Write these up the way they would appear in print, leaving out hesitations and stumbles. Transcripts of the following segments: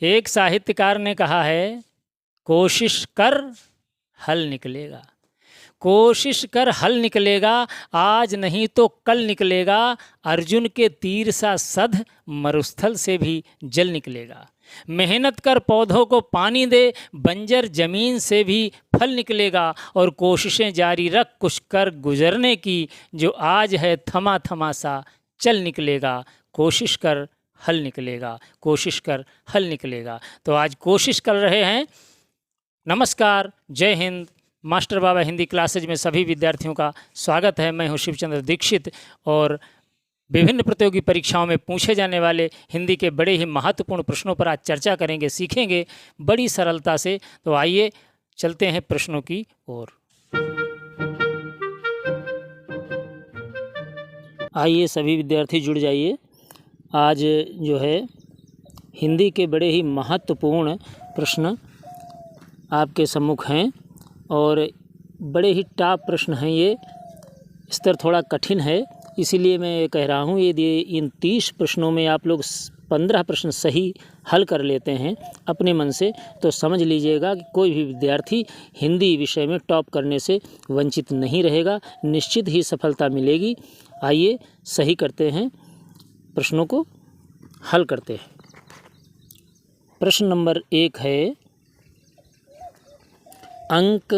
एक साहित्यकार ने कहा है, कोशिश कर हल निकलेगा, कोशिश कर हल निकलेगा, आज नहीं तो कल निकलेगा, अर्जुन के तीर सा सध मरुस्थल से भी जल निकलेगा। मेहनत कर पौधों को पानी दे, बंजर जमीन से भी फल निकलेगा, और कोशिशें जारी रख कुछ कर गुजरने की, जो आज है थमा थमा सा चल निकलेगा। कोशिश कर हल निकलेगा, कोशिश कर हल निकलेगा। तो आज कोशिश कर रहे हैं। नमस्कार, जय हिंद। मास्टर बाबा हिंदी क्लासेज में सभी विद्यार्थियों का स्वागत है। मैं हूं शिवचंद्र दीक्षित और विभिन्न प्रतियोगी परीक्षाओं में पूछे जाने वाले हिंदी के बड़े ही महत्वपूर्ण प्रश्नों पर आज चर्चा करेंगे, सीखेंगे बड़ी सरलता से। तो आइए चलते हैं प्रश्नों की ओर। आइए सभी विद्यार्थी जुड़ जाइए। आज जो है हिंदी के बड़े ही महत्वपूर्ण प्रश्न आपके सम्मुख हैं और बड़े ही टॉप प्रश्न हैं। ये स्तर थोड़ा कठिन है, इसीलिए मैं कह रहा हूँ यदि इन 30 प्रश्नों में आप लोग 15 प्रश्न सही हल कर लेते हैं अपने मन से, तो समझ लीजिएगा कि कोई भी विद्यार्थी हिंदी विषय में टॉप करने से वंचित नहीं रहेगा, निश्चित ही सफलता मिलेगी। आइए सही करते हैं, प्रश्नों को हल करते हैं। प्रश्न नंबर 1 है, अंक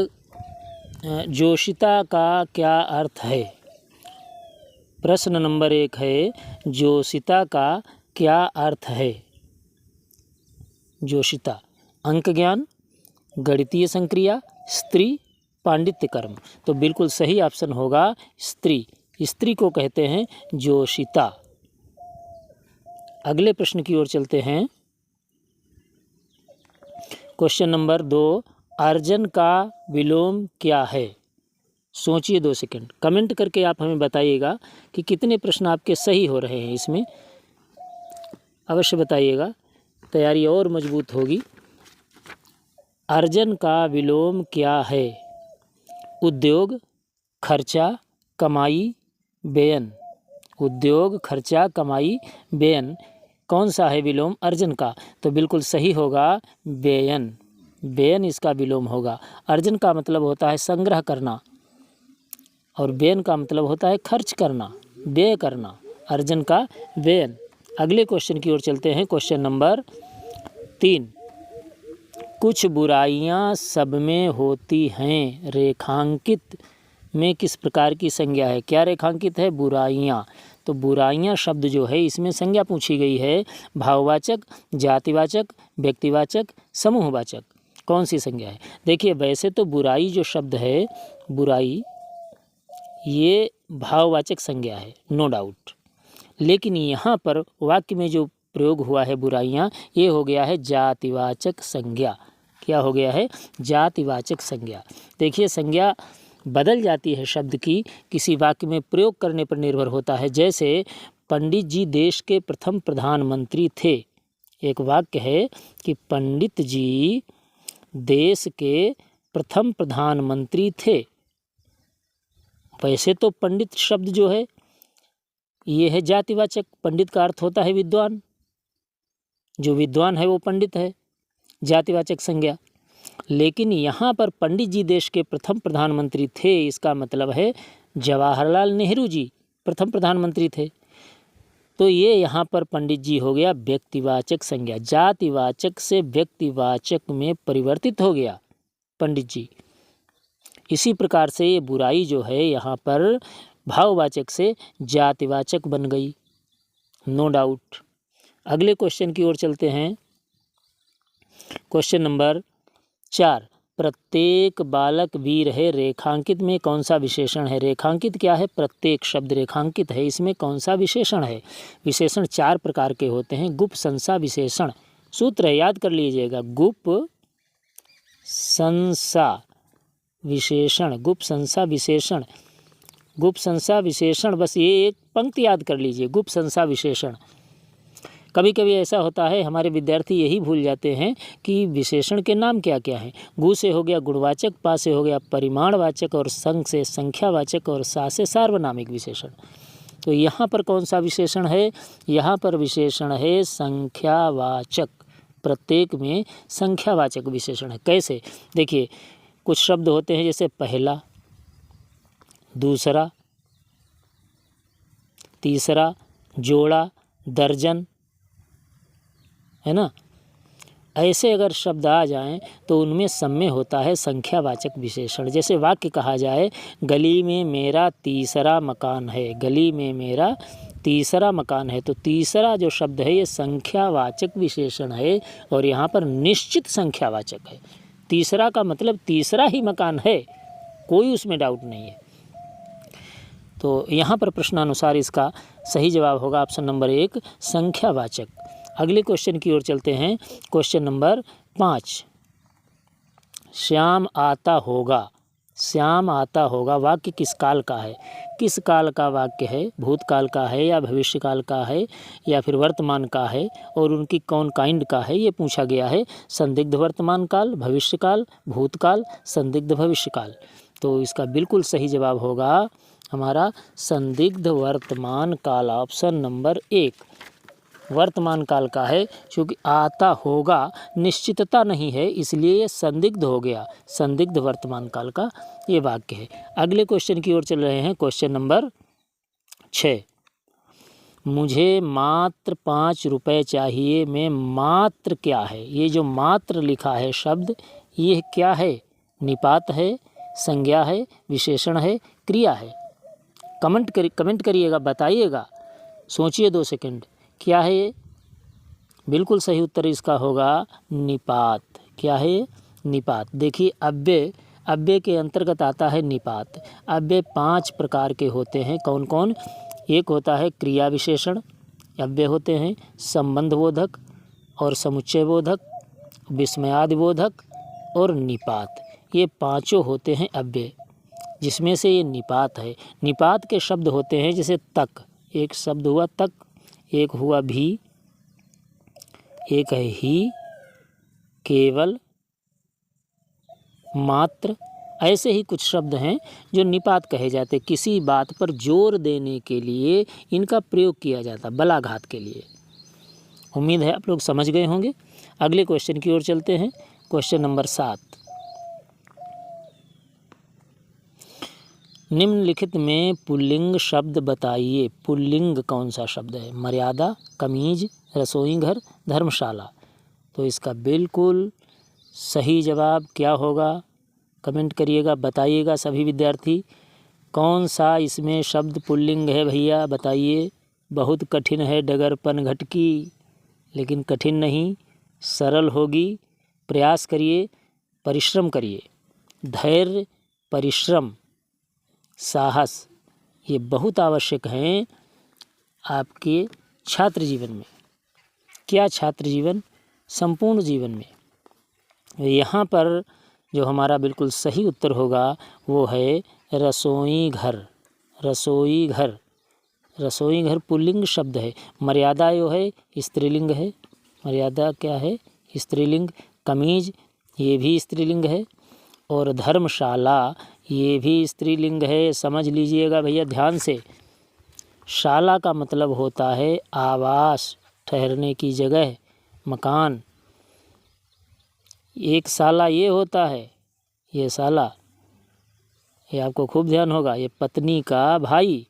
जोशिता का क्या अर्थ है? प्रश्न नंबर 1 है, जोशिता का क्या अर्थ है? जोशिता अंक ज्ञान, गणितीय संक्रिया, स्त्री, पांडित्य कर्म। तो बिल्कुल सही ऑप्शन होगा स्त्री। स्त्री को कहते हैं जोशिता। अगले प्रश्न की ओर चलते हैं। क्वेश्चन नंबर 2, अर्जन का विलोम क्या है? सोचिए 2 सेकंड, कमेंट करके आप हमें बताइएगा कि कितने प्रश्न आपके सही हो रहे हैं। इसमें अवश्य बताइएगा, तैयारी और मजबूत होगी। अर्जन का विलोम क्या है? उद्योग, खर्चा, कमाई, व्ययन। उद्योग, खर्चा, कमाई, व्ययन, कौन सा है विलोम अर्जन का? तो बिल्कुल सही होगा व्ययन। व्ययन इसका विलोम होगा। अर्जन का मतलब होता है संग्रह करना और व्ययन का मतलब होता है खर्च करना, व्यय करना। अर्जन का व्ययन। अगले क्वेश्चन की ओर चलते हैं। क्वेश्चन नंबर 3, कुछ बुराइयां सब में होती हैं, रेखांकित में किस प्रकार की संज्ञा है? क्या रेखांकित है? बुराइयां। तो बुराइयां शब्द जो है इसमें संज्ञा पूछी गई है, भाववाचक, जातिवाचक, व्यक्तिवाचक, समूहवाचक। कौन सी संज्ञा है? देखिए, वैसे तो बुराई जो शब्द है, बुराई ये भाववाचक संज्ञा है, नो डाउट। लेकिन यहाँ पर वाक्य में जो प्रयोग हुआ है बुराइयाँ, ये हो गया है जातिवाचक संज्ञा। क्या हो गया है? जातिवाचक संज्ञा। देखिए, संज्ञा बदल जाती है शब्द की, किसी वाक्य में प्रयोग करने पर निर्भर होता है। जैसे पंडित जी देश के प्रथम प्रधानमंत्री थे। एक वाक्य है कि पंडित जी देश के प्रथम प्रधानमंत्री थे। वैसे तो पंडित शब्द जो है ये है जातिवाचक। पंडित का अर्थ होता है विद्वान, जो विद्वान है वो पंडित है, जातिवाचक संज्ञा। लेकिन यहाँ पर पंडित जी देश के प्रथम प्रधानमंत्री थे, इसका मतलब है जवाहरलाल नेहरू जी प्रथम प्रधानमंत्री थे। तो ये यहाँ पर पंडित जी हो गया व्यक्तिवाचक संज्ञा, जातिवाचक से व्यक्तिवाचक में परिवर्तित हो गया पंडित जी। इसी प्रकार से ये बुराई जो है यहाँ पर भाववाचक से जातिवाचक बन गई, नो डाउट। अगले क्वेश्चन की ओर चलते हैं। क्वेश्चन नंबर 4, प्रत्येक बालक वीर है, रेखांकित में कौन सा विशेषण है? रेखांकित क्या है? प्रत्येक शब्द रेखांकित है, इसमें कौन सा विशेषण है? विशेषण 4 प्रकार के होते हैं। गुप संसा विशेषण, सूत्र है, याद कर लीजिएगा। गुप संसा विशेषण, गुप संसा विशेषण, गुप संसा विशेषण, बस ये एक पंक्ति याद कर लीजिए, गुप संसा विशेषण। कभी कभी ऐसा होता है हमारे विद्यार्थी यही भूल जाते हैं कि विशेषण के नाम क्या क्या हैं। गु से हो गया गुणवाचक, पा से हो गया परिमाणवाचक और संग से संख्यावाचक और सा से सार्वनामिक विशेषण। तो यहाँ पर कौन सा विशेषण है? यहाँ पर विशेषण है संख्यावाचक, प्रत्येक में संख्यावाचक विशेषण है। कैसे? देखिए, कुछ शब्द होते हैं जैसे पहला, दूसरा, तीसरा, जोड़ा, दर्जन, है ना। ऐसे अगर शब्द आ जाएं तो उनमें सम्य होता है संख्यावाचक विशेषण। जैसे वाक्य कहा जाए, गली में मेरा तीसरा मकान है, गली में मेरा तीसरा मकान है, तो तीसरा जो शब्द है ये संख्यावाचक विशेषण है और यहाँ पर निश्चित संख्यावाचक है। तीसरा का मतलब तीसरा ही मकान है, कोई उसमें डाउट नहीं है। तो यहाँ पर प्रश्नानुसार इसका सही जवाब होगा ऑप्शन नंबर 1 संख्यावाचक। अगले क्वेश्चन की ओर चलते हैं। क्वेश्चन नंबर 5, श्याम आता होगा। श्याम आता होगा वाक्य किस काल का है? किस काल का वाक्य है? भूतकाल का है या भविष्यकाल का है या फिर वर्तमान का है, और उनकी कौन काइंड का है, ये पूछा गया है। संदिग्ध वर्तमान काल, भविष्यकाल, भूतकाल, संदिग्ध भविष्यकाल। तो इसका बिल्कुल सही जवाब होगा हमारा संदिग्ध वर्तमान काल, ऑप्शन नंबर 1 वर्तमान काल का है। क्योंकि आता होगा निश्चितता नहीं है, इसलिए ये संदिग्ध हो गया, संदिग्ध वर्तमान काल का ये वाक्य है। अगले क्वेश्चन की ओर चल रहे हैं। क्वेश्चन नंबर 6, मुझे मात्र 5 रुपये चाहिए में मात्र क्या है? ये जो मात्र लिखा है शब्द, ये क्या है? निपात है, संज्ञा है, विशेषण है, क्रिया है? कमेंट करिएगा, बताइएगा, सोचिए 2 सेकंड, क्या है ये? बिल्कुल सही उत्तर इसका होगा निपात। क्या है ये? निपात। देखिए, अव्यय के अंतर्गत आता है निपात। अव्यय 5 प्रकार के होते हैं। कौन कौन? एक होता है क्रिया विशेषण अव्यय होते हैं, संबंध बोधक और समुच्चय बोधक, विस्मयादि बोधक और निपात। ये 5 होते हैं अव्यय, जिसमें से ये निपात है। निपात के शब्द होते हैं जैसे तक, एक शब्द हुआ तक, एक हुआ भी, एक है ही, केवल, मात्र। ऐसे ही कुछ शब्द हैं जो निपात कहे जाते, किसी बात पर जोर देने के लिए इनका प्रयोग किया जाता, बलाघात के लिए। उम्मीद है आप लोग समझ गए होंगे। अगले क्वेश्चन की ओर चलते हैं। क्वेश्चन नंबर 7, निम्नलिखित में पुल्लिंग शब्द बताइए। पुल्लिंग कौन सा शब्द है? मर्यादा, कमीज, रसोई घर, धर्मशाला। तो इसका बिल्कुल सही जवाब क्या होगा? कमेंट करिएगा, बताइएगा सभी विद्यार्थी, कौन सा इसमें शब्द पुल्लिंग है भैया, बताइए। बहुत कठिन है डगरपन घटकी, लेकिन कठिन नहीं, सरल होगी। प्रयास करिए, परिश्रम करिए। धैर्य, परिश्रम, साहस, ये बहुत आवश्यक हैं आपके छात्र जीवन में। क्या छात्र जीवन? संपूर्ण जीवन में। यहाँ पर जो हमारा बिल्कुल सही उत्तर होगा वो है रसोई घर। रसोई घर, रसोई घर पुल्लिंग शब्द है। मर्यादा जो है स्त्रीलिंग है, मर्यादा क्या है? स्त्रीलिंग। कमीज ये भी स्त्रीलिंग है, और धर्मशाला ये भी स्त्रीलिंग है। समझ लीजिएगा भैया ध्यान से, शाला का मतलब होता है आवास, ठहरने की जगह, मकान। एक साला ये होता है, ये साला, ये आपको खूब ध्यान होगा, ये पत्नी का भाई।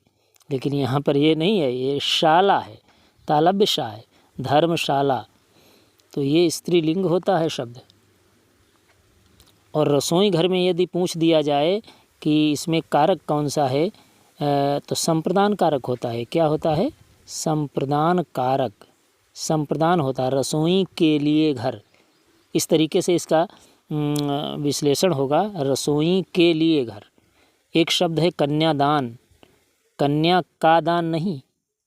लेकिन यहाँ पर ये नहीं है, ये शाला है, तालब्य शाह है, धर्मशाला। तो ये स्त्रीलिंग होता है शब्द। और रसोई घर में यदि पूछ दिया जाए कि इसमें कारक कौन सा है, तो संप्रदान कारक होता है। क्या होता है? संप्रदान कारक, संप्रदान होता है, रसोई के लिए घर। इस तरीके से इसका विश्लेषण होगा, रसोई के लिए घर। एक शब्द है कन्यादान, कन्या का दान नहीं,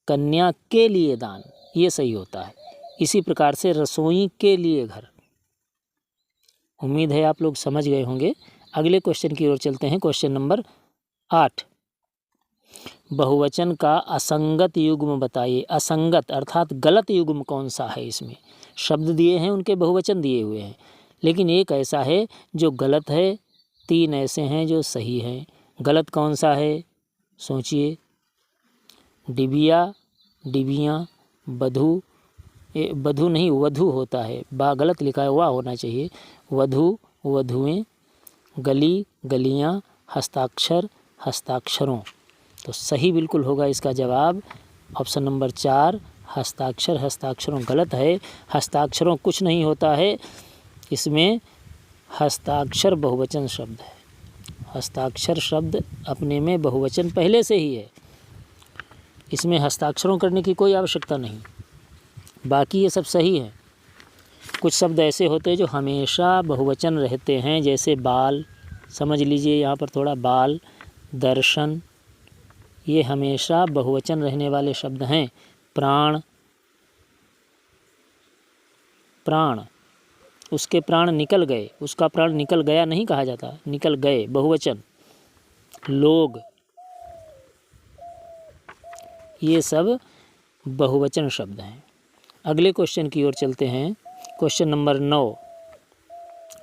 कन्या के लिए दान, ये सही होता है। इसी प्रकार से रसोई के लिए घर। उम्मीद है आप लोग समझ गए होंगे। अगले क्वेश्चन की ओर चलते हैं। क्वेश्चन नंबर 8, बहुवचन का असंगत युग्म बताइए। असंगत अर्थात गलत युग्म कौन सा है? इसमें शब्द दिए हैं, उनके बहुवचन दिए हुए हैं, लेकिन एक ऐसा है जो गलत है, 3 ऐसे हैं जो सही हैं। गलत कौन सा है? सोचिए। डिबिया, डिबियाँ, बधू, ये वधु नहीं वधु होता है, बा गलत लिखा है, वाह होना चाहिए। वधु वधुएं, गली गलियां, हस्ताक्षर हस्ताक्षरों। तो सही बिल्कुल होगा इसका जवाब ऑप्शन नंबर 4 हस्ताक्षर हस्ताक्षरों। गलत है, हस्ताक्षरों कुछ नहीं होता है, इसमें हस्ताक्षर बहुवचन शब्द है। हस्ताक्षर शब्द अपने में बहुवचन पहले से ही है, इसमें हस्ताक्षरों करने की कोई आवश्यकता नहीं। बाकी ये सब सही है। कुछ शब्द ऐसे होते हैं जो हमेशा बहुवचन रहते हैं, जैसे बाल, समझ लीजिए यहाँ पर थोड़ा, बाल, दर्शन, ये हमेशा बहुवचन रहने वाले शब्द हैं। प्राण, प्राण, उसके प्राण निकल गए, उसका प्राण निकल गया नहीं कहा जाता, निकल गए, बहुवचन। लोग, ये सब बहुवचन शब्द हैं। अगले क्वेश्चन की ओर चलते हैं। क्वेश्चन नंबर 9,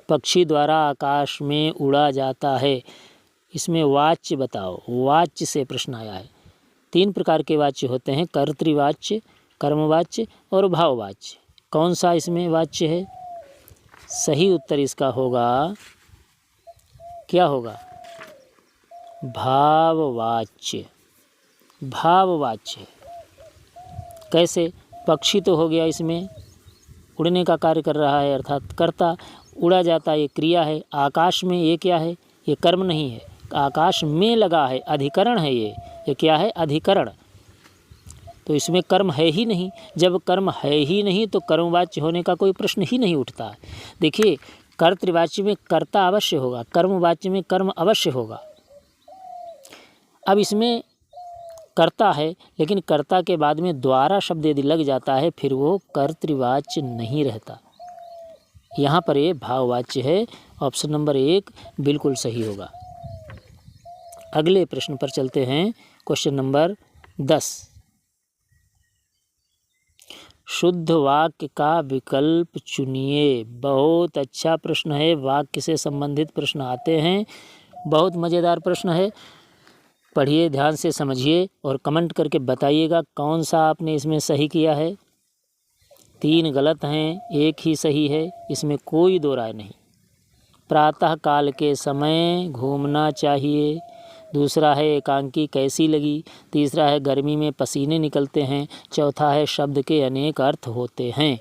पक्षी द्वारा आकाश में उड़ा जाता है, इसमें वाच्य बताओ। वाच्य से प्रश्न आया है। 3 प्रकार के वाच्य होते हैं, कर्तृवाच्य, कर्मवाच्य और भाववाच्य। कौन सा इसमें वाच्य है? सही उत्तर इसका होगा, क्या होगा? भाववाच्य। भाववाच्य कैसे? पक्षी तो हो गया, इसमें उड़ने का कार्य कर रहा है, अर्थात कर्ता। उड़ा जाता ये क्रिया है। आकाश में ये क्या है? ये कर्म नहीं है, आकाश में लगा है, अधिकरण है ये क्या है? अधिकरण। तो इसमें कर्म है ही नहीं। जब कर्म है ही नहीं तो कर्मवाच्य होने का कोई प्रश्न ही नहीं उठता। देखिए, कर्तृवाच्य में कर्ता अवश्य होगा, कर्मवाच्य में कर्म अवश्य होगा। अब इसमें कर्ता है, लेकिन कर्ता के बाद में द्वारा शब्द यदि लग जाता है फिर वो कर्तृवाच्य नहीं रहता। यहाँ पर ये भाववाच्य है। ऑप्शन नंबर 1 बिल्कुल सही होगा। अगले प्रश्न पर चलते हैं। क्वेश्चन नंबर 10, शुद्ध वाक्य का विकल्प चुनिए। बहुत अच्छा प्रश्न है, वाक्य से संबंधित प्रश्न आते हैं, बहुत मज़ेदार प्रश्न है। पढ़िए, ध्यान से समझिए और कमेंट करके बताइएगा कौन सा आपने इसमें सही किया है। 3 गलत हैं, 1 ही सही है, इसमें कोई दो राय नहीं। प्रातः काल के समय घूमना चाहिए। दूसरा है एकांकी कैसी लगी। तीसरा है गर्मी में पसीने निकलते हैं। चौथा है शब्द के अनेक अर्थ होते हैं।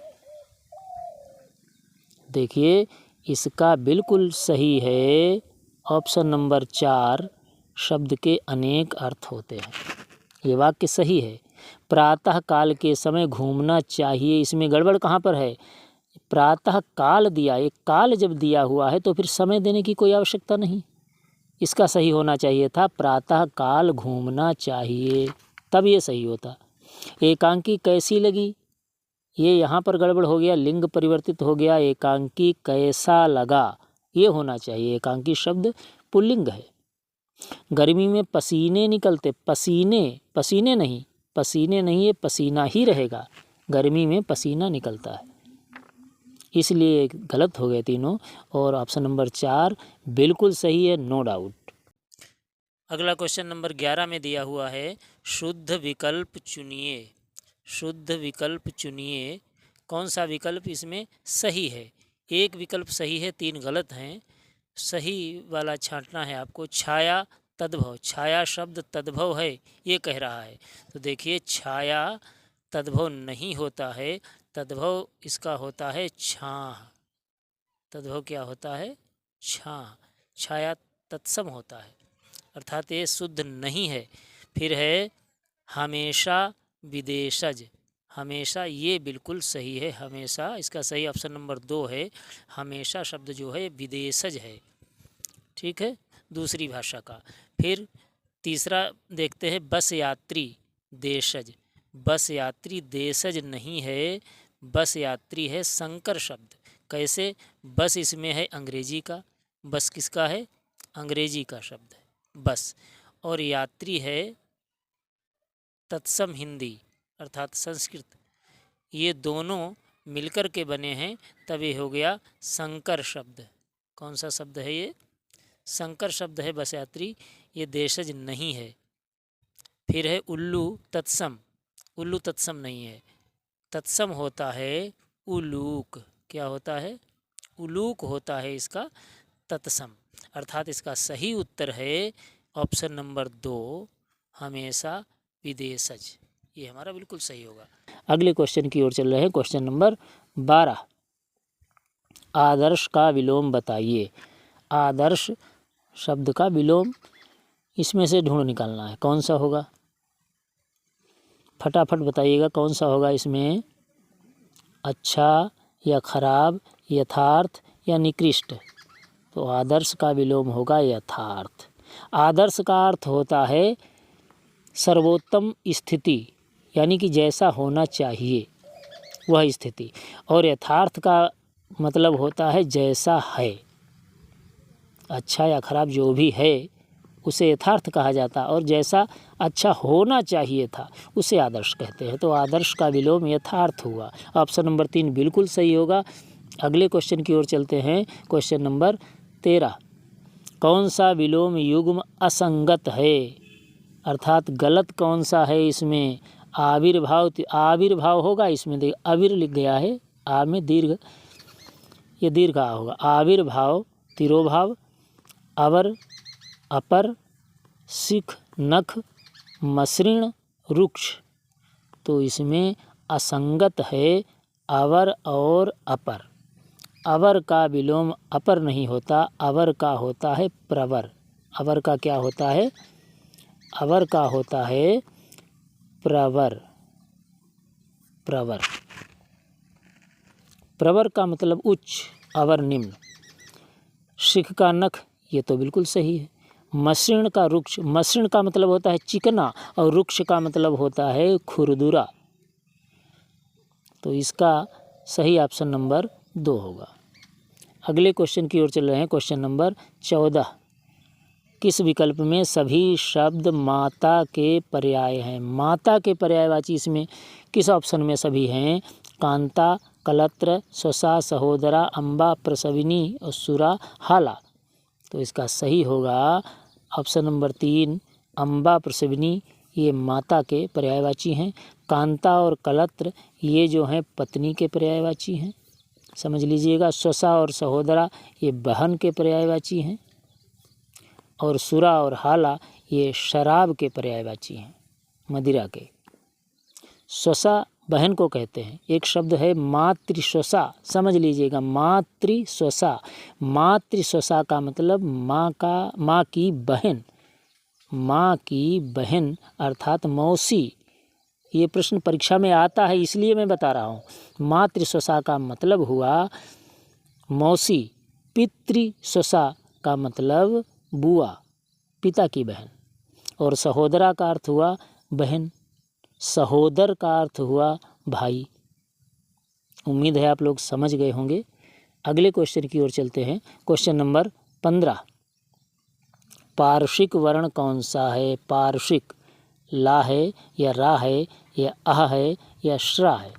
देखिए, इसका बिल्कुल सही है ऑप्शन नंबर 4, शब्द के अनेक अर्थ होते हैं। ये वाक्य सही है। प्रातः काल के समय घूमना चाहिए, इसमें गड़बड़ कहाँ पर है? प्रातः काल दिया, एक काल जब दिया हुआ है तो फिर समय देने की कोई आवश्यकता नहीं। इसका सही होना चाहिए था प्रातः काल घूमना चाहिए, तब ये सही होता। एकांकी कैसी लगी, ये यहाँ पर गड़बड़ हो गया, लिंग परिवर्तित हो गया। एकांकी कैसा लगा ये होना चाहिए। एकांकी शब्द पुल्लिंग है। गर्मी में पसीने निकलते, पसीने, पसीने नहीं, पसीने नहीं, ये पसीना ही रहेगा। गर्मी में पसीना निकलता है, इसलिए गलत हो गए तीनों। और ऑप्शन नंबर 4 बिल्कुल सही है, नो डाउट। अगला क्वेश्चन नंबर 11 में दिया हुआ है, शुद्ध विकल्प चुनिए। शुद्ध विकल्प चुनिए, कौन सा विकल्प इसमें सही है? 1 विकल्प सही है, 3 गलत हैं। सही वाला छांटना है आपको। छाया तद्भव, छाया शब्द तद्भव है ये कह रहा है। तो देखिए, छाया तद्भव नहीं होता है, तद्भव इसका होता है छाह। तद्भव क्या होता है? छाह। छाया तत्सम होता है, अर्थात ये शुद्ध नहीं है। फिर है हमेशा विदेशज। हमेशा ये बिल्कुल सही है, हमेशा इसका सही ऑप्शन नंबर 2 है। हमेशा शब्द जो है विदेशज है, ठीक है, दूसरी भाषा का। फिर तीसरा देखते हैं, बस यात्री देशज। बस यात्री देशज नहीं है, बस यात्री है संकर शब्द। कैसे? बस इसमें है अंग्रेजी का, बस किसका है? अंग्रेजी का शब्द है बस, और यात्री है तत्सम हिंदी अर्थात संस्कृत। ये दोनों मिलकर के बने हैं, तब ये हो गया संकर शब्द। कौन सा शब्द है ये? संकर शब्द है बस यात्री, ये देशज नहीं है। फिर है उल्लू तत्सम, उल्लू तत्सम नहीं है। तत्सम होता है उलूक। क्या होता है? उलूक होता है इसका तत्सम। अर्थात इसका सही उत्तर है ऑप्शन नंबर 2, हमेशा विदेशज। ये हमारा बिल्कुल सही होगा। अगले क्वेश्चन की ओर चल रहे हैं। क्वेश्चन नंबर 12, आदर्श का विलोम बताइए। आदर्श शब्द का विलोम इसमें से ढूंढ निकालना है, कौन सा होगा? फटाफट बताइएगा कौन सा होगा इसमें? अच्छा या खराब, यथार्थ या निकृष्ट? तो आदर्श का विलोम होगा यथार्थ। आदर्श का अर्थ होता है सर्वोत्तम स्थिति, यानी कि जैसा होना चाहिए वह स्थिति। और यथार्थ का मतलब होता है जैसा है। अच्छा या खराब जो भी है उसे यथार्थ कहा जाता, और जैसा अच्छा होना चाहिए था उसे आदर्श कहते हैं। तो आदर्श का विलोम यथार्थ हुआ। ऑप्शन नंबर 3 बिल्कुल सही होगा। अगले क्वेश्चन की ओर चलते हैं। क्वेश्चन नंबर 13, कौन सा विलोम युग्म असंगत है? अर्थात गलत कौन सा है इसमें? आविर्भाव, आविर्भाव होगा इसमें, देख आविर लिख गया है, आ में दीर्घ, ये दीर्घ आ होगा। आविर्भाव, तिरोभाव, अवर, अपर, सिख, नख, मसृण, रुक्ष। तो इसमें असंगत है अवर और अपर। अवर का विलोम अपर नहीं होता, अवर का होता है प्रवर। अवर का क्या होता है? अवर का होता है प्रवर। प्रवर, प्रवर का मतलब उच्च, अवर निम्न। सिख का नख, ये तो बिल्कुल सही है। मसृण का रुक्ष, मसृण का मतलब होता है चिकना, और रुक्ष का मतलब होता है खुरदुरा। तो इसका सही ऑप्शन नंबर 2 होगा। अगले क्वेश्चन की ओर चल रहे हैं। क्वेश्चन नंबर 14, किस विकल्प में सभी शब्द माता के पर्याय हैं? माता के पर्यायवाची इसमें किस ऑप्शन में सभी हैं? कांता, कलत्र, स्वसा, सहोदरा, अम्बा, प्रसविनी और सुरा, हाला। तो इसका सही होगा ऑप्शन नंबर 3, अम्बा, प्रसविनी, ये माता के पर्यायवाची हैं। कांता और कलत्र ये जो हैं पत्नी के पर्यायवाची हैं, समझ लीजिएगा। स्वसा और सहोदरा ये बहन के पर्यायवाची हैं, और सुरा और हाला ये शराब के पर्यायवाची हैं, मदिरा के। स्वसा बहन को कहते हैं। एक शब्द है मातृस्वसा, समझ लीजिएगा, मातृस्वसा। मातृस्वसा का मतलब माँ की बहन, माँ की बहन अर्थात मौसी। ये प्रश्न परीक्षा में आता है इसलिए मैं बता रहा हूँ। मातृस्वसा का मतलब हुआ मौसी। पितृस्वसा का मतलब बुआ, पिता की बहन। और सहोदरा का अर्थ हुआ बहन, सहोदर का अर्थ हुआ भाई। उम्मीद है आप लोग समझ गए होंगे। अगले क्वेश्चन की ओर चलते हैं। क्वेश्चन नंबर 15, पार्श्विक वर्ण कौन सा है? पार्श्विक ला है या रा है या अह है या श्रा है?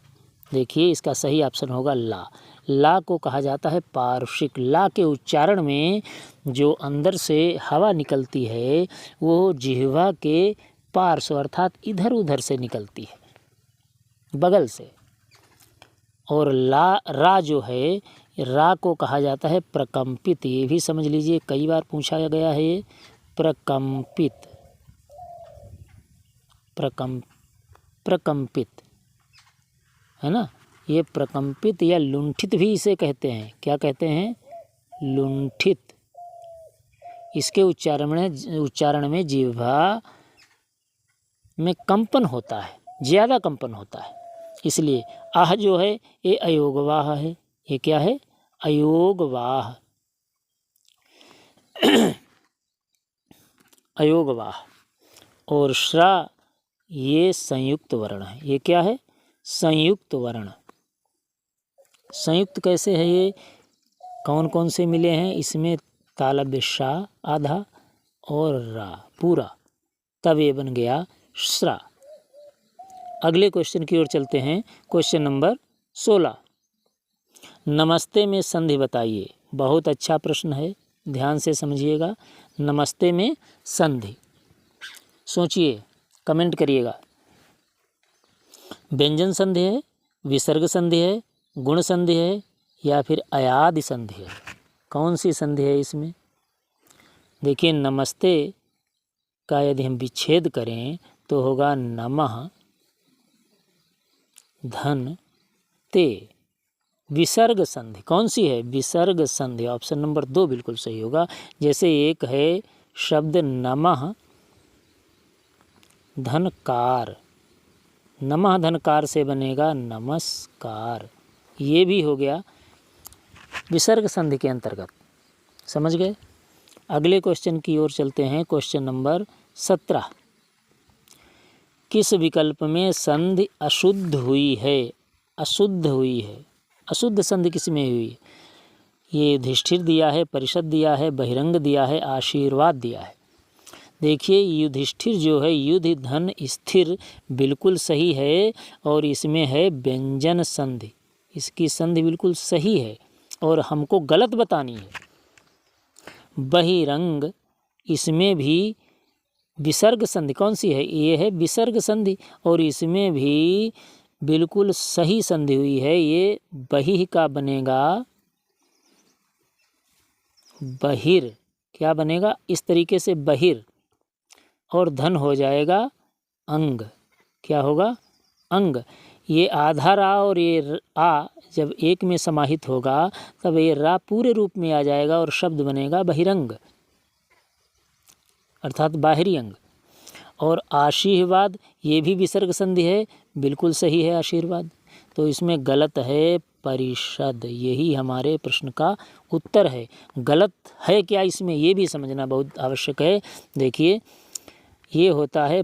देखिए इसका सही ऑप्शन होगा ला। ला को कहा जाता है पार्श्विक। ला के उच्चारण में जो अंदर से हवा निकलती है वो जिह्वा के पार्श्व अर्थात इधर उधर से निकलती है, बगल से। और रा जो है, रा को कहा जाता है प्रकंपित। ये भी समझ लीजिए, कई बार पूछा गया है ये प्रकंपित। प्रकंपित है ना, ये प्रकंपित या लुंठित भी इसे कहते हैं। क्या कहते हैं? लुंठित। इसके उच्चारण में जिह्वा में कंपन होता है, ज़्यादा कंपन होता है, इसलिए आह जो है ये अयोगवाह है। ये क्या है? अयोगवाह। अयोगवाह। और श्रा ये संयुक्त वर्ण है। ये क्या है? संयुक्त वर्ण। संयुक्त कैसे है ये? कौन कौन से मिले हैं इसमें? तालव्य शा आधा और रा पूरा, तब ये बन गया श्रा। अगले क्वेश्चन की ओर चलते हैं। क्वेश्चन नंबर 16, नमस्ते में संधि बताइए। बहुत अच्छा प्रश्न है, ध्यान से समझिएगा। नमस्ते में संधि सोचिए, कमेंट करिएगा। व्यंजन संधि है, विसर्ग संधि है, गुण संधि है या फिर अयादि संधि है? कौन सी संधि है इसमें? देखिए, नमस्ते का यदि हम विच्छेद करें तो होगा नमः धन ते। विसर्ग संधि कौन सी है? विसर्ग संधि। ऑप्शन नंबर 2 बिल्कुल सही होगा। जैसे एक है शब्द नमः धनकार, नमः धनकार से बनेगा नमस्कार, ये भी हो गया विसर्ग संधि के अंतर्गत। समझ गए? अगले क्वेश्चन की ओर चलते हैं। क्वेश्चन नंबर 17, किस विकल्प में संधि अशुद्ध हुई है? अशुद्ध हुई है, अशुद्ध संधि किस में हुई है? ये युधिष्ठिर दिया है, परिषद दिया है, बहिरंग दिया है, आशीर्वाद दिया है। देखिए, युधिष्ठिर जो है युधि धन स्थिर बिल्कुल सही है और इसमें है व्यंजन संधि, इसकी संधि बिल्कुल सही है और हमको गलत बतानी है। बहिरंग, इसमें भी विसर्ग संधि कौन सी है? ये है विसर्ग संधि और इसमें भी बिल्कुल सही संधि हुई है। ये बहि का बनेगा बहिर, क्या बनेगा इस तरीके से बहिर, और धन हो जाएगा अंग, क्या होगा? अंग। ये आधा रा और ये आ जब एक में समाहित होगा तब ये रा पूरे रूप में आ जाएगा और शब्द बनेगा बहिरंग अर्थात बाहरी अंग। और आशीर्वाद, ये भी विसर्ग संधि है, बिल्कुल सही है आशीर्वाद। तो इसमें गलत है परिषद, यही हमारे प्रश्न का उत्तर है। गलत है क्या इसमें, ये भी समझना बहुत आवश्यक है। देखिए, ये होता है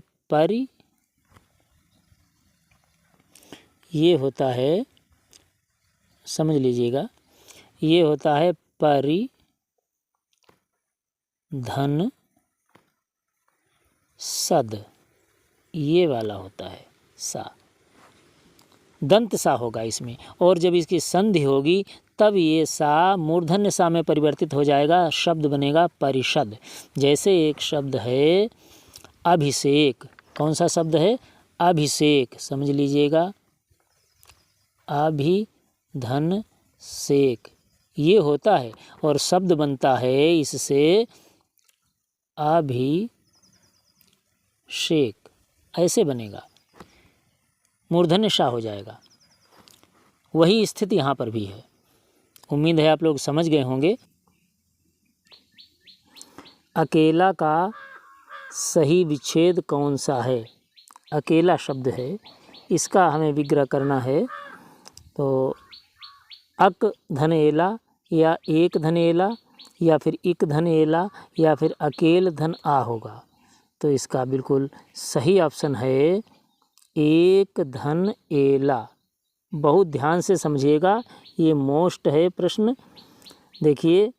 ये होता है, समझ लीजिएगा, ये होता है परिधन सद, ये वाला होता है सा, दंत सा होगा इसमें। और जब इसकी संधि होगी तब ये सा मूर्धन्य सा में परिवर्तित हो जाएगा, शब्द बनेगा परिषद। जैसे एक शब्द है अभिषेक, कौन सा शब्द है? अभिषेक, समझ लीजिएगा, अभिधन सेक, ये होता है और शब्द बनता है इससे अभिषेक, ऐसे बनेगा, मूर्धन्य सा हो जाएगा। वही स्थिति यहाँ पर भी है। उम्मीद है आप लोग समझ गए होंगे। अकेला का सही विच्छेद कौन सा है? अकेला शब्द है, इसका हमें विग्रह करना है। तो अक धन एला या एक धन एला या फिर इक धन एला या फिर अकेल धन आ होगा। तो इसका बिल्कुल सही ऑप्शन है एक धन एला। बहुत ध्यान से समझिएगा, ये मोस्ट है प्रश्न। देखिए,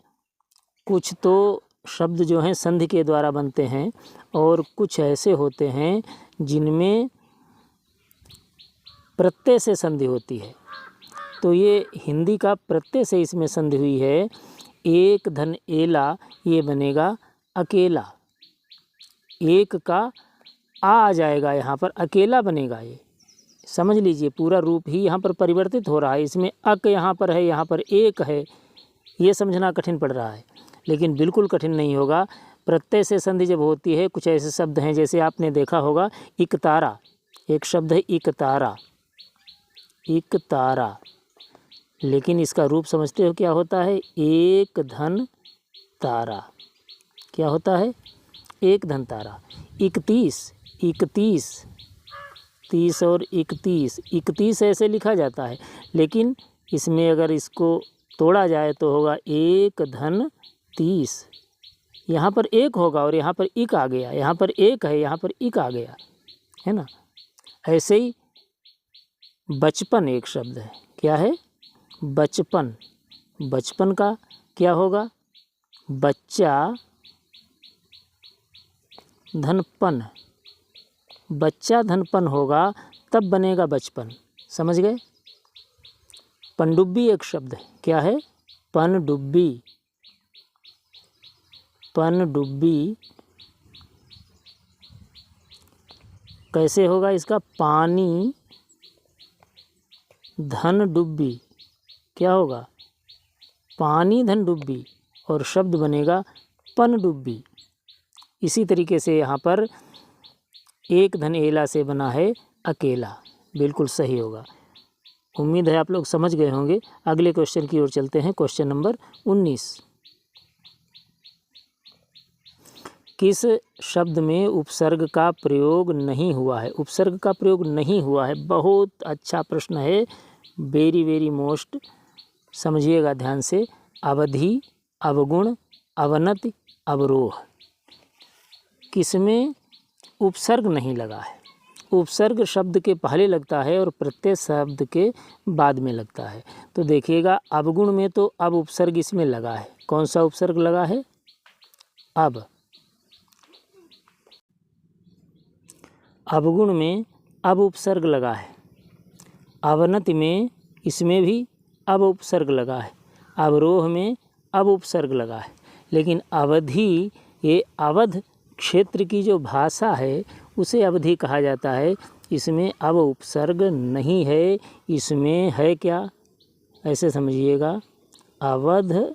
कुछ तो शब्द जो हैं संधि के द्वारा बनते हैं और कुछ ऐसे होते हैं जिनमें प्रत्यय से संधि होती है। तो ये हिंदी का प्रत्यय से इसमें संधि हुई है। एक धन एला, ये बनेगा अकेला, एक का आ जाएगा यहाँ पर, अकेला बनेगा। ये समझ लीजिए, पूरा रूप ही यहाँ पर परिवर्तित हो रहा है। इसमें अक यहाँ पर है, यहाँ पर एक है, ये समझना कठिन पड़ रहा है, लेकिन बिल्कुल कठिन नहीं होगा। प्रत्यय से संधि जब होती है, कुछ ऐसे शब्द हैं जैसे आपने देखा होगा इकतारा, एक शब्द है इकतारा, इकतारा, लेकिन इसका रूप समझते हो क्या होता है? एक धन तारा, क्या होता है? एक धन तारा। 31, 31, 30 और 31, 31 ऐसे लिखा जाता है, लेकिन इसमें अगर इसको तोड़ा जाए तो होगा एक धन 30। यहाँ पर एक होगा और यहाँ पर इक आ गया, यहाँ पर एक है, यहाँ पर इक आ गया, है ना। ऐसे ही बचपन एक शब्द है, क्या है? बचपन। बचपन का क्या होगा? बच्चा धनपन, बच्चा धनपन होगा तब बनेगा बचपन। समझ गए? पनडुब्बी एक शब्द है, क्या है? पनडुब्बी, पनडुब्बी कैसे होगा इसका? पानी धन डुब्बी क्या होगा? पानी धन डुब्बी, और शब्द बनेगा पन डुब्बी। इसी तरीके से यहाँ पर एक धन एला से बना है अकेला, बिल्कुल सही होगा। उम्मीद है आप लोग समझ गए होंगे। अगले क्वेश्चन की ओर चलते हैं। Question number 19। किस शब्द में उपसर्ग का प्रयोग नहीं हुआ है? उपसर्ग का प्रयोग नहीं हुआ है, बहुत अच्छा प्रश्न है, वेरी वेरी मोस्ट, समझिएगा ध्यान से। अवधि, अवगुण, अवनति, अवरोह, किसमें उपसर्ग नहीं लगा है? उपसर्ग शब्द के पहले लगता है और प्रत्यय शब्द के बाद में लगता है। तो देखिएगा, अवगुण में तो अब उपसर्ग इसमें लगा है। कौन सा उपसर्ग लगा है? अब। अवगुण में अब उपसर्ग लगा है। अवनति में इसमें भी अब उपसर्ग लगा है। अवरोह में अब उपसर्ग लगा है। लेकिन अवधि, ये अवध क्षेत्र की जो भाषा है उसे अवधि कहा जाता है। इसमें अब उपसर्ग नहीं है। इसमें है क्या? ऐसे समझिएगा, अवध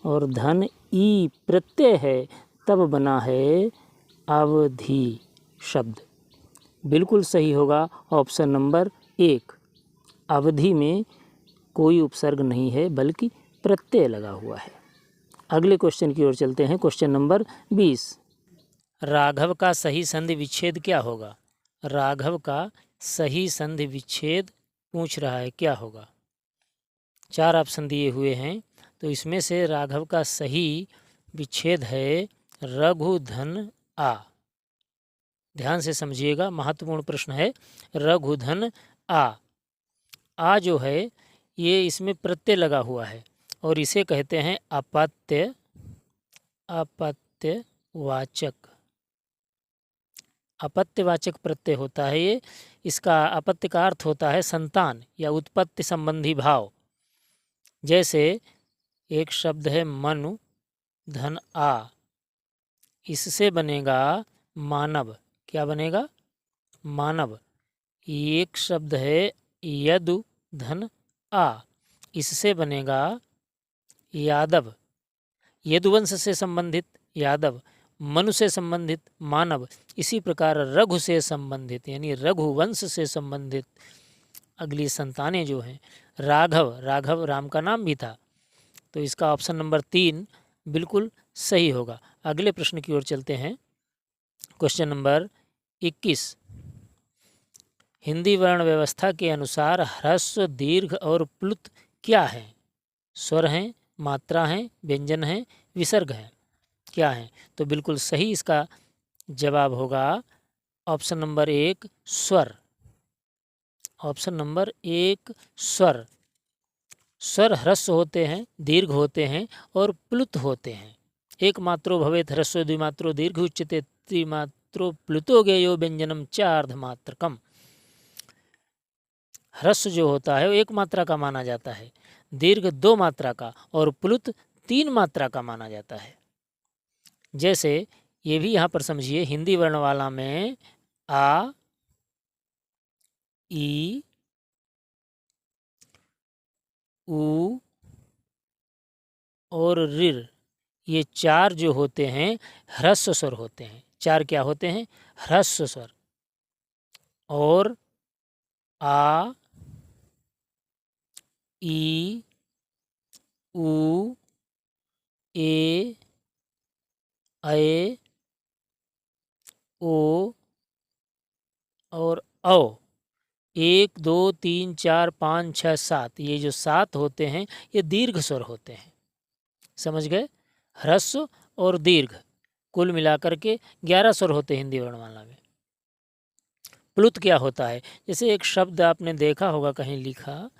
और धन ई प्रत्यय है, तब बना है अवधि शब्द। बिल्कुल सही होगा ऑप्शन नंबर 1। अवधि में कोई उपसर्ग नहीं है, बल्कि प्रत्यय लगा हुआ है। अगले क्वेश्चन की ओर चलते हैं। Question number 20। राघव का सही संधि विच्छेद क्या होगा? राघव का सही संधि विच्छेद पूछ रहा है, क्या होगा? 4 ऑप्शन दिए हुए हैं, तो इसमें से राघव का सही विच्छेद है रघु धन आ। ध्यान से समझिएगा, महत्वपूर्ण प्रश्न है। रघु धन आ जो है ये इसमें प्रत्यय लगा हुआ है और इसे कहते हैं अपत्य, अपत्यवाचक। अपत्यवाचक प्रत्यय होता है ये। इसका अपत्य का अर्थ होता है संतान या उत्पत्ति संबंधी भाव। जैसे एक शब्द है मनु धन आ, इससे बनेगा मानव। क्या बनेगा? मानव। एक शब्द है यदु धन आ, इससे बनेगा यादव। यदुवंश से संबंधित यादव, मनु से संबंधित मानव। इसी प्रकार रघु से संबंधित यानी रघुवंश से संबंधित अगली संतानें जो हैं राघव। राघव राम का नाम भी था, तो इसका ऑप्शन नंबर 3 बिल्कुल सही होगा। अगले प्रश्न की ओर चलते हैं। Question number 21। हिंदी वर्ण व्यवस्था के अनुसार ह्रस्व, दीर्घ और प्लुत क्या है? स्वर हैं, मात्रा हैं, व्यंजन हैं, विसर्ग हैं, क्या है? तो बिल्कुल सही इसका जवाब होगा ऑप्शन नंबर 1 स्वर। ऑप्शन नंबर 1 स्वर। स्वर ह्रस्व होते हैं, दीर्घ होते हैं और प्लुत होते हैं। एक मात्रो भवेत् ह्रस्व द्विमात्रो दीर्घ उच्यते त्रिमात्रो प्लुतो गेयो व्यंजनम चार्धमात्रकम। ह्रस्व जो होता है वो 1 मात्रा का माना जाता है, दीर्घ 2 मात्रा का और प्लुत 3 मात्रा का माना जाता है। जैसे ये भी यहाँ पर समझिए, हिंदी वर्ण वाला में आ, ई, उ और ऋ, ये 4 जो होते हैं ह्रस्व स्वर होते हैं। 4 क्या होते हैं? ह्रस्व स्वर। और आ, ई, उ, ए, ऐ, ओ और औ, 1 2 3 4 5 6 7, ये जो 7 होते हैं ये दीर्घ स्वर होते हैं। समझ गए? ह्रस्व और दीर्घ कुल मिलाकर के 11 स्वर होते हैं हिंदी वर्णमाला में। प्लुत क्या होता है? जैसे एक शब्द आपने देखा होगा कहीं लिखा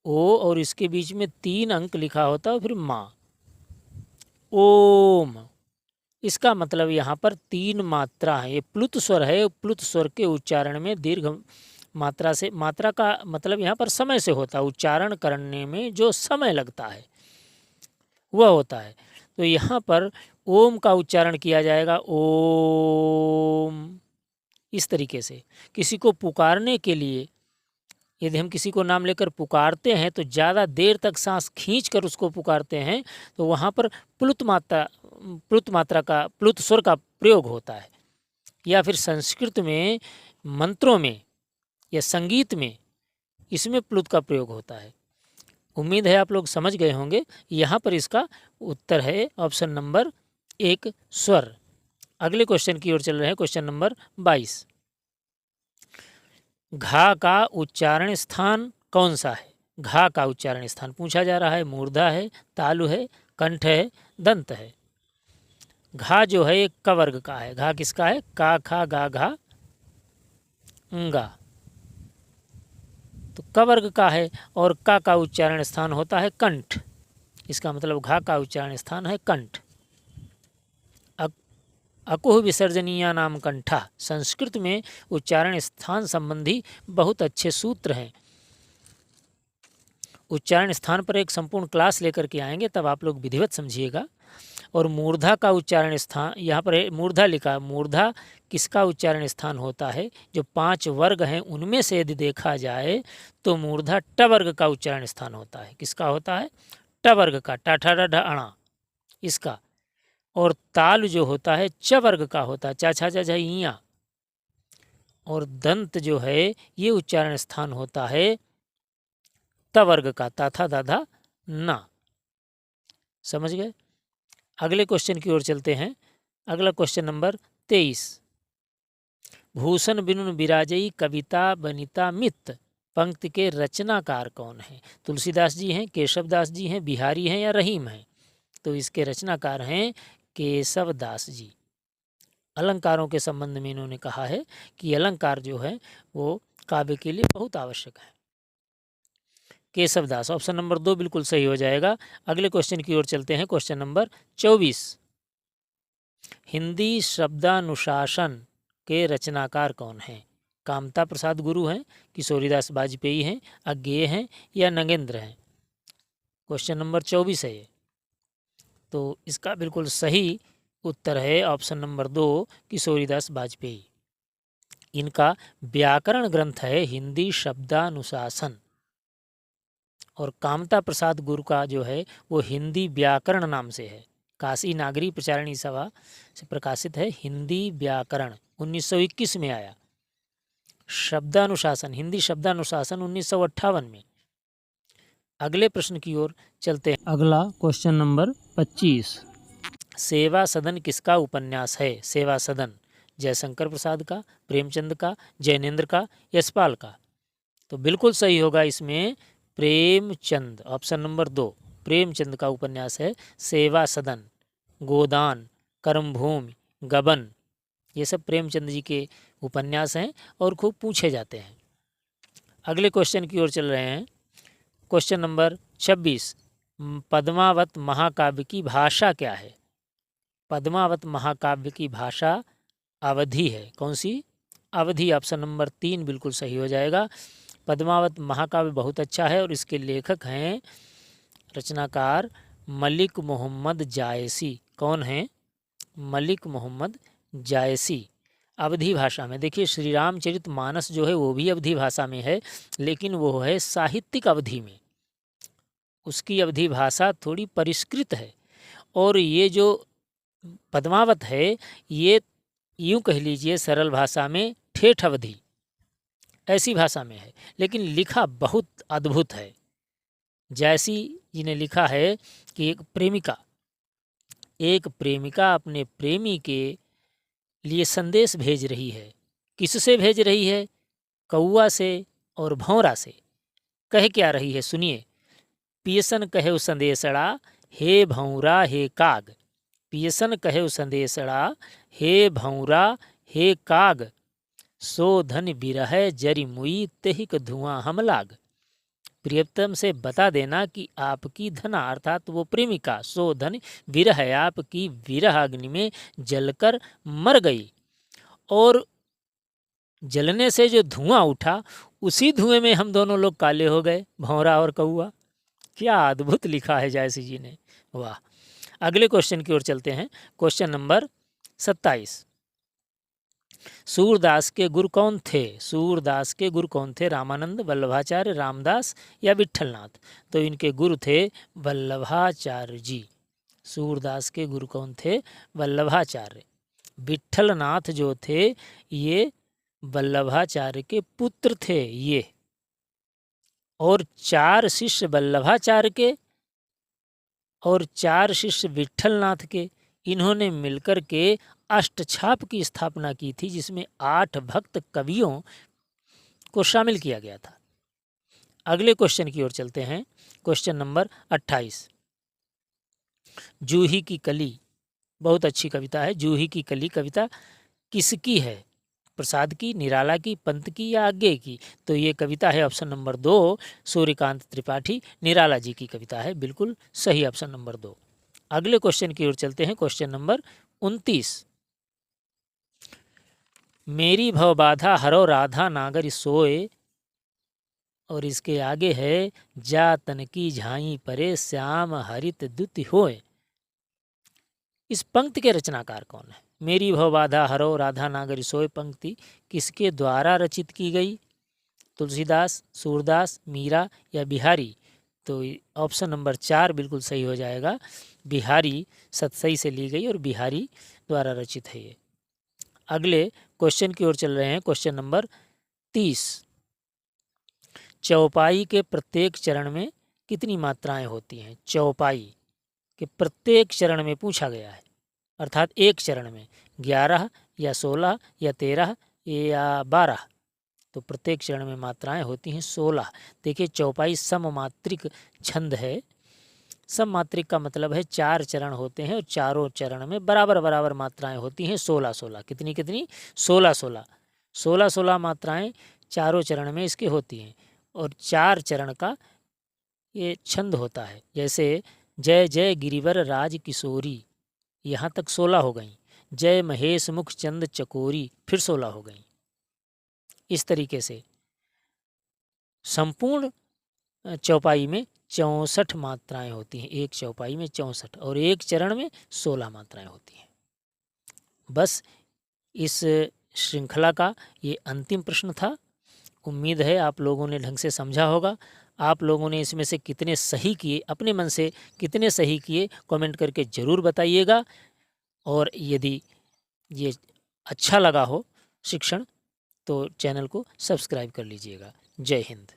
ओ और इसके बीच में 3 अंक लिखा होता है, फिर माँ, ओम। इसका मतलब यहाँ पर 3 मात्रा है, ये प्लुत स्वर है। प्लुत स्वर के उच्चारण में दीर्घ मात्रा से, मात्रा का मतलब यहाँ पर समय से होता है, उच्चारण करने में जो समय लगता है वह होता है। तो यहाँ पर ओम का उच्चारण किया जाएगा, ओम। इस तरीके से किसी को पुकारने के लिए यदि हम किसी को नाम लेकर पुकारते हैं तो ज़्यादा देर तक सांस खींचकर उसको पुकारते हैं तो वहाँ पर प्लुत मात्रा का प्लुत स्वर का प्रयोग होता है। या फिर संस्कृत में मंत्रों में या संगीत में इसमें प्लुत का प्रयोग होता है। उम्मीद है आप लोग समझ गए होंगे। यहाँ पर इसका उत्तर है ऑप्शन नंबर 1 स्वर। अगले क्वेश्चन की ओर चल रहे हैं, क्वेश्चन नंबर 22। घा का उच्चारण स्थान कौन सा है? घा का उच्चारण स्थान पूछा जा रहा है। मूर्धा है, तालु है, कंठ है, दंत है। घा जो है एक क वर्ग का है। घा किसका है? का, खा, गा, घा, गा, तो क वर्ग का है और का उच्चारण स्थान होता है कंठ। इसका मतलब घा का उच्चारण स्थान है कंठ। अकुह विसर्जनीय नाम कंठा। संस्कृत में उच्चारण स्थान संबंधी बहुत अच्छे सूत्र हैं। उच्चारण स्थान पर एक संपूर्ण क्लास लेकर के आएंगे, तब आप लोग विधिवत समझिएगा। और मूर्धा का उच्चारण स्थान, यहाँ पर मूर्धा लिखा। मूर्धा किसका उच्चारण स्थान होता है? जो 5 वर्ग हैं उनमें से यदि देखा जाए तो मूर्धा ट वर्ग का उच्चारण स्थान होता है। किसका होता है? ट वर्ग का, टा ठा डा ढा अणा, इसका। और ताल जो होता है च वर्ग का होता है, चा छा जा झा इया। और दंत जो है ये उच्चारण स्थान होता है त वर्ग का, ता था दाधा ना। समझ गए? अगले क्वेश्चन की ओर चलते हैं। अगला क्वेश्चन नंबर 23। भूषण बिनुन बिराजई कविता बनिता मित्त पंक्ति के रचनाकार कौन है? तुलसीदास जी हैं, केशवदास जी हैं, बिहारी हैं या रहीम हैं? तो इसके रचनाकार हैं केशवदास जी। अलंकारों के संबंध में इन्होंने कहा है कि अलंकार जो है वो काव्य के लिए बहुत आवश्यक है। केशवदास, ऑप्शन नंबर 2 बिल्कुल सही हो जाएगा। अगले क्वेश्चन की ओर चलते हैं, क्वेश्चन नंबर 24। हिंदी शब्दानुशासन के रचनाकार कौन हैं? कामता प्रसाद गुरु हैं, किशोरीदास वाजपेयी हैं, अज्ञेय हैं या नगेंद्र हैं? क्वेश्चन नंबर 24 है ये। तो इसका बिल्कुल सही उत्तर है ऑप्शन नंबर 2 किशोरीदास वाजपेयी। इनका व्याकरण ग्रंथ है हिंदी शब्दानुशासन। और कामता प्रसाद गुरु का जो है वो हिंदी व्याकरण नाम से है। काशी नागरी प्रचारणी सभा से प्रकाशित है हिंदी व्याकरण, 1921 में आया। शब्दानुशासन, हिंदी शब्दानुशासन 1958 में। अगले प्रश्न की ओर चलते हैं। अगला क्वेश्चन नंबर 25। सेवा सदन किसका उपन्यास है? सेवा सदन जयशंकर प्रसाद का, प्रेमचंद का, जैनेन्द्र का, यशपाल का? तो बिल्कुल सही होगा इसमें प्रेमचंद, ऑप्शन नंबर 2 प्रेमचंद का उपन्यास है सेवा सदन। गोदान, कर्मभूमि, गबन, ये सब प्रेमचंद जी के उपन्यास हैं और खूब पूछे जाते हैं। अगले क्वेश्चन की ओर चल रहे हैं, क्वेश्चन नंबर 26। पद्मावत महाकाव्य की भाषा क्या है? पद्मावत महाकाव्य की भाषा अवधी है। कौन सी? अवधी, ऑप्शन नंबर 3 बिल्कुल सही हो जाएगा। पद्मावत महाकाव्य बहुत अच्छा है और इसके लेखक हैं, रचनाकार मलिक मोहम्मद जायसी। कौन है? मलिक मोहम्मद जायसी। अवधी भाषा में। देखिए श्री रामचरित मानस जो है वो भी अवधी भाषा में है, लेकिन वो है साहित्यिक अवधि में। उसकी अवधी भाषा थोड़ी परिष्कृत है। और ये जो पद्मावत है ये यूँ कह लीजिए सरल भाषा में ठेठ अवधी ऐसी भाषा में है, लेकिन लिखा बहुत अद्भुत है। जायसी जी ने लिखा है कि एक प्रेमिका अपने प्रेमी के लिए संदेश भेज रही है। किससे भेज रही है? कौआ से और भौरा से। कह क्या रही है? सुनिए। पियसन कहे संदेशड़ा हे भौरा हे काग। पियसन कहे संदेशड़ा हे भौरा हे काग। सो धन बिरह जरि मुई तेहिक धुआं हम लाग। प्रियतम से बता देना कि आपकी धना अर्थात वो प्रेमिका सो धन विरह आपकी विरह अग्नि में जलकर मर गई। और जलने से जो धुआं उठा उसी धुएं में हम दोनों लोग काले हो गए, भौरा और कौआ। क्या अद्भुत लिखा है जायसी जी ने, वाह। अगले क्वेश्चन की ओर चलते हैं, क्वेश्चन नंबर 27। सूरदास के गुरु कौन थे? सूरदास के गुरु कौन थे? रामानंद, वल्लभाचार्य, रामदास या विट्ठलनाथ? तो इनके गुरु थे वल्लभाचार्य जी। सूरदास के गुरु कौन थे? वल्लभाचार्य। विट्ठलनाथ जो थे ये वल्लभाचार्य के पुत्र थे ये। और 4 शिष्य वल्लभाचार्य के और 4 शिष्य विट्ठलनाथ के, इन्होंने मिलकर के अष्टछाप की स्थापना की थी, जिसमें 8 भक्त कवियों को शामिल किया गया था। अगले क्वेश्चन की ओर चलते हैं। Question number 28। जूही की कली, बहुत अच्छी कविता है। जूही की कली कविता किसकी है? प्रसाद की, निराला की, पंत की या आज्ञे की? तो ये कविता है ऑप्शन नंबर 2, सूर्यकांत त्रिपाठी, निराला जी की कविता है। बिल्कुल सही ऑप्शन नंबर 2। अगले क्वेश्चन की ओर चलते हैं। Question number 29। मेरी भवबाधा हरो राधा नागर सोए, और इसके आगे है जा तन की झाई परे श्याम हरित दुति होए। इस पंक्ति के रचनाकार कौन है? मेरी भवबाधा हरो राधा नागर सोए पंक्ति किसके द्वारा रचित की गई? तुलसीदास, सूरदास, मीरा या बिहारी? तो ऑप्शन नंबर 4 बिल्कुल सही हो जाएगा। बिहारी सतसई से ली गई और बिहारी द्वारा रचित है ये। अगले क्वेश्चन की ओर चल रहे हैं। Question number 30। चौपाई के प्रत्येक चरण में कितनी मात्राएं होती हैं? चौपाई के प्रत्येक चरण में पूछा गया है, अर्थात एक चरण में 11 या 16 या 13 या 12। तो प्रत्येक चरण में मात्राएं होती हैं 16। देखिए चौपाई सममात्रिक छंद है। सममात्रिक का मतलब है 4 चरण होते हैं और चारों चरण में बराबर बराबर मात्राएं होती हैं 16-16। कितनी कितनी? 16-16। 16-16 मात्राएं चारों चरण में इसके होती हैं और 4 चरण का ये छंद होता है। जैसे जय जय गिरिवर राज किशोरी, यहाँ तक 16 हो गई। जय महेश मुख चंद चकोरी, फिर 16 हो गई। इस तरीके से संपूर्ण चौपाई में 64 मात्राएं होती हैं। एक चौपाई में 64 और एक चरण में 16 मात्राएं होती हैं। बस इस श्रृंखला का ये अंतिम प्रश्न था। उम्मीद है आप लोगों ने ढंग से समझा होगा। आप लोगों ने इसमें से कितने सही किए, अपने मन से कितने सही किए, कमेंट करके ज़रूर बताइएगा। और यदि ये अच्छा लगा हो शिक्षण तो चैनल को सब्सक्राइब कर लीजिएगा। जय हिंद।